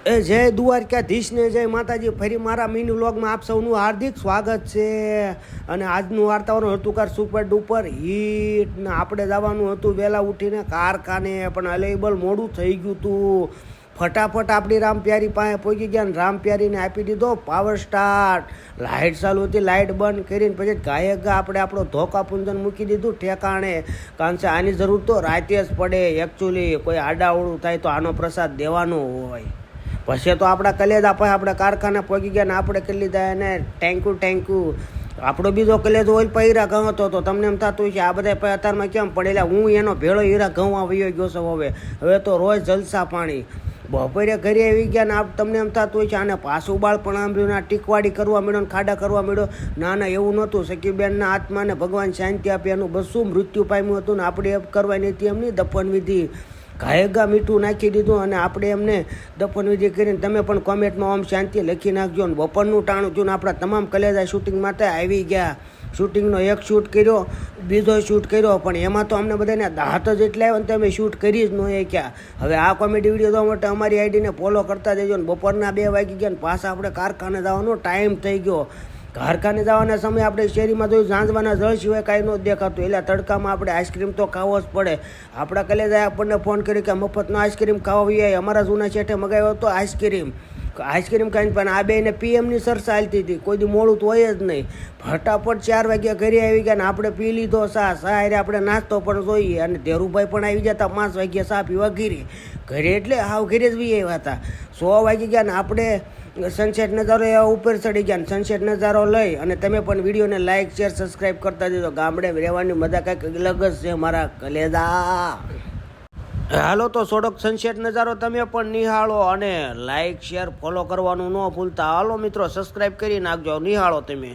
જય દ્વારકાધીશ ને જય માતાજી. ફરી મારા મિની વ્લોગમાં આપ સૌનું હાર્દિક સ્વાગત છે. અને આજનું વાર્તાવરણ હતું કાર સુપર ડુપર હિટ ને આપણે જવાનું હતું વહેલા ઉઠીને કારખાને, પણ અલેબલ મોડું થઈ ગયું હતું. ફટાફટ આપણી રામપ્યારી પાસે પહોંચી ગયા ને રામપ્યારીને આપી દીધો પાવર સ્ટાર્ટ. લાઇટ ચાલુ હતી, લાઇટ બંધ કરીને પછી ગાયક આપણે આપણો ધોકા પૂંજન મૂકી દીધું ઠેકાણે. કારણ કે આની જરૂર તો રાતે જ પડે. એકચ્યુઅલી કોઈ આડાવડું થાય તો આનો પ્રસાદ દેવાનો હોય. પછી તો આપણા કલેજા પાસે આપણે કારખાને પહોંચી ગયા ને આપણે કરી લીધા એને ટેન્કુ. આપણો બીજો કલેજ ઓઇલ પર હીરા ઘઉં હતો. તમને એમ થતું છે આ બધા અત્યારમાં કેમ પડેલા, હું એનો ભેળો હીરા ઘઉં વયો ગયો છું. હવે તો રોજ જલસા પાણી. બપોરે ઘરે આવી ગયા ને તમને એમ થતું હોય છે આને પાછું બાળપણ આંબળ્યું ને ટીકવાડી કરવા માંડ્યો ને ખાડા કરવા માંડ્યો. ના એવું નહોતું. સખીબેનના આત્માને ભગવાન શાંતિ આપી, એનું બધું મૃત્યુ પામ્યું હતું ને આપણે એ કરવાની હતી એમની દફન વિધિ. ગાયગા મીઠું નાખી દીધું અને આપણે એમને દફન વિધિ કરીને તમે પણ કોમેન્ટમાં ઓમ શાંતિ લખી નાખજો. ને બપોરનું ટાણું થયું ને આપણા તમામ કલેજા શૂટિંગ માટે આવી ગયા. શૂટિંગનો એક શૂટ કર્યો, બીજો શૂટ કર્યો, પણ એમાં તો અમને બધાને દાંત જ એટલે આવ્યો ને તમે શૂટ કરી જ ન ક્યાં. હવે આ કોમેડી વિડીયો જોવા માટે અમારી આઈડીને ફોલો કરતા જજો. ને બપોરના 2 વાગી ગયા ને પાછા આપણે કારખાને જવાનો ટાઈમ થઈ ગયો. કારખાને જવાના સમયે આપણે શેરીમાં જોયું ઝાંઝવાના જળ સિવાય કાંઈ ન દેખાતું. એટલે તડકામાં આપણે આઈસ્ક્રીમ તો ખાવો જ પડે. આપણા કલેજાએ આપણને ફોન કર્યો કે મફતનો આઈસ્ક્રીમ ખાવા હોય. અમારા જૂના શેઠે મગાવ્યો હતો આઈસ્ક્રીમ ખાઈને પણ આ બેને પીએમની સરસા હાલતી હતી. કોઈ દી મોડું તો હોય જ નહીં. ફટાફટ 4 વાગ્યા ઘરે આવી ગયા ને આપણે પી લીધો ચા હારે આપણે નાસ્તો પણ જોઈએ. અને ધીરુભાઈ પણ આવી જતા 5 વાગ્યા ચા પીવા ઘરે એટલે હાવ ઘરે જ બી આવ્યા હતા. 100 વાગી ગયા ને આપણે સનસેટ નજારો એવા ઉપર ચડી ગયા ને સનસેટ નજારો લઈ અને તમે પણ વિડીયોને લાઇક શેર સબસ્ક્રાઈબ કરતા જજો. ગામડે રહેવાની મજા કંઈક અલગ જ છે મારા કલેજા. હાલો તો થોડોક સનસેટ નજારો તમે પણ નિહાળો અને લાઇક શેર ફોલો કરવાનું ન ભૂલતા. હાલો મિત્રો, સબસ્ક્રાઈબ કરી નાખજો. નિહાળો તમે.